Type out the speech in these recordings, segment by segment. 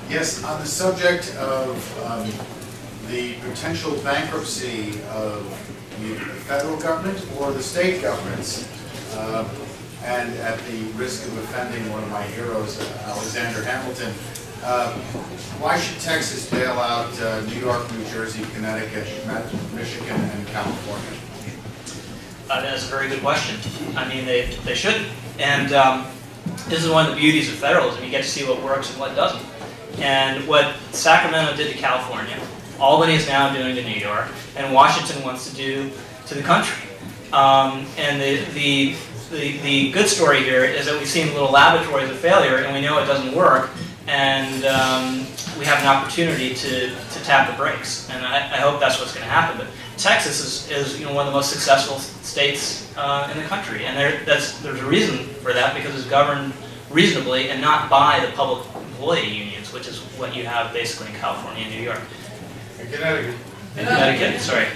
Yes, on the subject of the potential bankruptcy of either the federal government or the state governments, and at the risk of offending one of my heroes, Alexander Hamilton, why should Texas bail out New York, New Jersey, Connecticut, Michigan, and California? That's a very good question. I mean, they shouldn't. And this is one of the beauties of federalism. You get to see what works and what doesn't. And what Sacramento did to California, Albany is now doing to New York, and Washington wants to do to the country. And the good story here is that we've seen little laboratories of failure, and we know it doesn't work, and we have an opportunity to tap the brakes. And I hope that's what's going to happen. But Texas is one of the most successful states in the country, and there's a reason for that, because it's governed reasonably and not by the public employee unions, which is what you have basically in California and New York. In Connecticut. In Connecticut, sorry.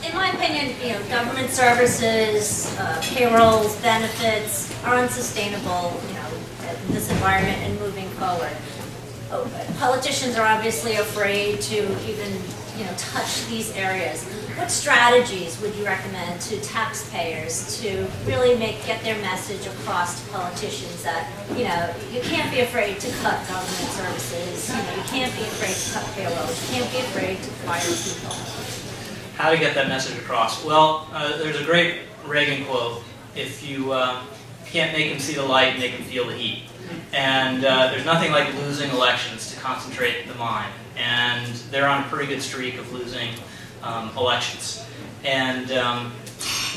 In my opinion, government services, payrolls, benefits are unsustainable, in this environment and moving forward. Politicians are obviously afraid to even, touch these areas. What strategies would you recommend to taxpayers to really get their message across to politicians that, you can't be afraid to cut government services, you can't be afraid to cut payrolls, you can't be afraid to fire people? How to get that message across? Well, there's a great Reagan quote: if you can't make them see the light, make them feel the heat. And there's nothing like losing elections to concentrate the mind. And they're on a pretty good streak of losing elections. And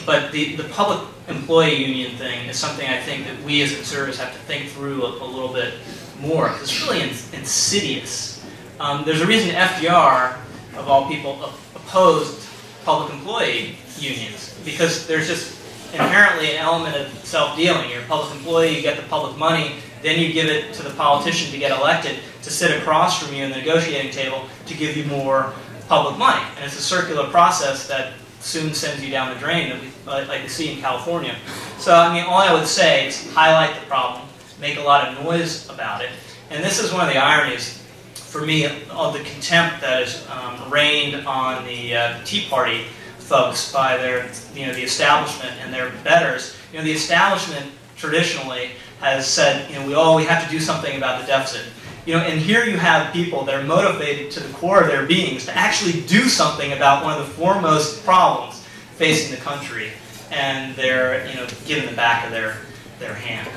but the public employee union thing is something I think that we as conservatives have to think through a little bit more, because it's really insidious. There's a reason FDR, of all people, opposed public employee unions, because there's just inherently an element of self-dealing. You're a public employee, you get the public money, then you give it to the politician to get elected, to sit across from you in the negotiating table to give you more public money. And it's a circular process that soon sends you down the drain, that we like to see in California. So, I mean, all I would say is highlight the problem, make a lot of noise about it. And this is one of the ironies, for me, of the contempt that is rained on the Tea Party folks by the establishment and their betters. The establishment traditionally has said, we have to do something about the deficit. And here you have people that are motivated to the core of their beings to actually do something about one of the foremost problems facing the country, and they're, given the back of their hand.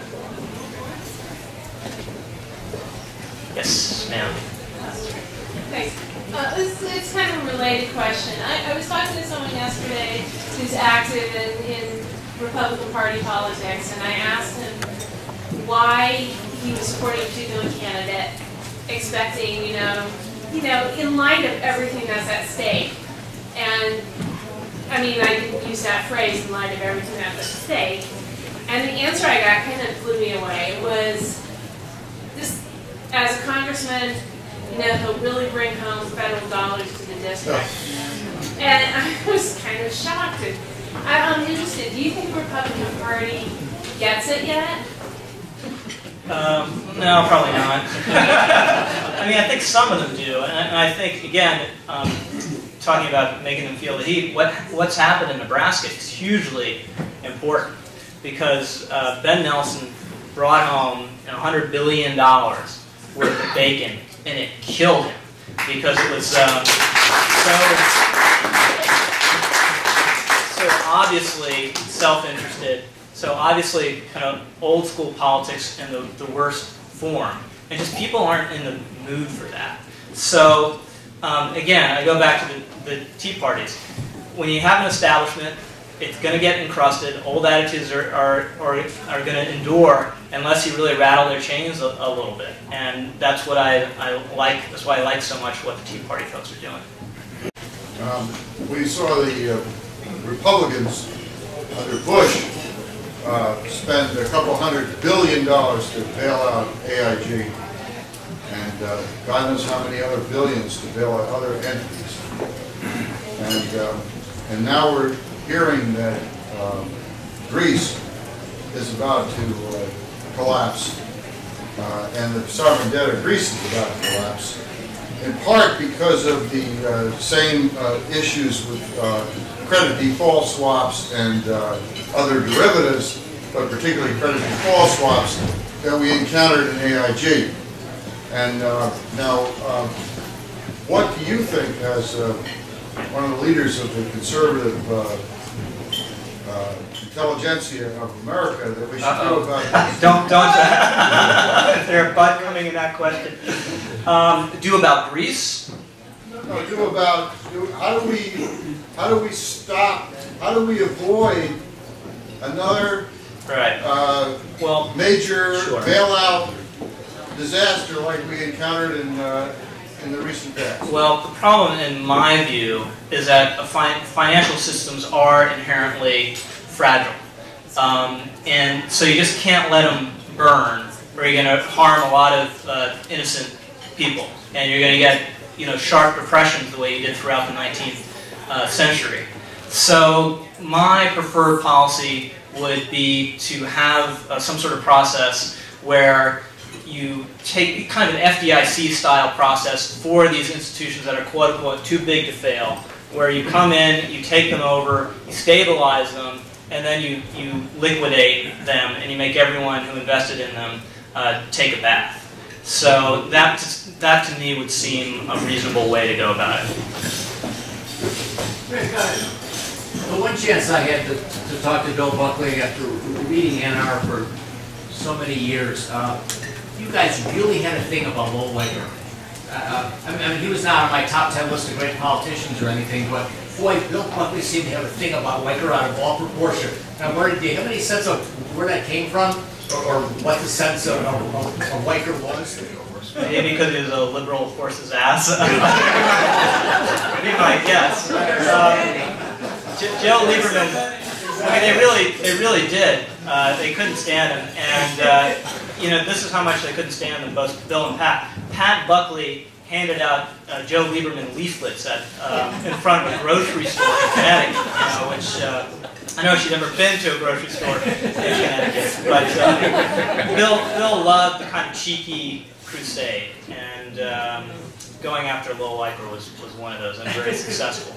Yes, ma'am. Thanks. It's kind of a related question. I was talking to someone yesterday who's active in Republican Party politics, and I asked him why he was supporting a particular candidate, expecting, in light of everything that's at stake. And, I mean, I didn't use that phrase, in light of everything that's at stake. And the answer I got kind of blew me away. Was this, as a congressman, he'll really bring home federal dollars to the district. And I was kind of shocked. I'm interested. Do you think the Republican Party gets it yet? No, probably not. I mean, I think some of them do. And I think, again, talking about making them feel the heat, what's happened in Nebraska is hugely important, because Ben Nelson brought home $100 billion worth of bacon, and it killed him, because it was so obviously self-interested, so obviously kind of old school politics in the worst form, and just people aren't in the mood for that. So again, I go back to the Tea Parties. When you have an establishment, it's going to get encrusted. Old attitudes are going to endure unless you really rattle their chains a little bit. And that's what I like. That's why I like so much what the Tea Party folks are doing. We saw the Republicans under Bush spend a couple $100 billion to bail out AIG, and God knows how many other billions to bail out other entities. And now we're hearing that Greece is about to collapse, and the sovereign debt of Greece is about to collapse, in part because of the same issues with credit default swaps and other derivatives, but particularly credit default swaps that we encountered in AIG. And now, what do you think, as one of the leaders of the conservative intelligentsia of America, that we should do about this? Don't. Is there a butt coming in that question? Do about Greece? No, do about how do we stop? How do we avoid another major bailout disaster like we encountered in the recent past? Well, the problem, in my view, is that financial systems are inherently fragile, and so you just can't let them burn, or you're going to harm a lot of innocent people, and you're going to get sharp repressions the way you did throughout the 19th century. So my preferred policy would be to have some sort of process where you take kind of an FDIC-style process for these institutions that are quote-unquote too big to fail, where you come in, you take them over, you stabilize them, and then you liquidate them, and you make everyone who invested in them take a bath. So that to me would seem a reasonable way to go about it. The one chance I had to talk to Bill Buckley after reading NR for so many years, you guys really had a thing about Lowell Weicker. I mean, he was not on my top 10 list of great politicians or anything, but boy, Bill Buckley seemed to have a thing about Weicker out of all proportion. Now, do you have any sense of where that came from, or what the sense of Weicker was? Maybe because he was a liberal horse's ass. Be my guess. Joe Lieberman. I mean, they really did. They couldn't stand him, and this is how much they couldn't stand them, both Bill and Pat. Pat Buckley handed out Joe Lieberman leaflets in front of a grocery store in Connecticut, which I know she'd never been to a grocery store in Connecticut, but Bill loved the kind of cheeky crusade, and going after Lowell Weicker was one of those, and very successful.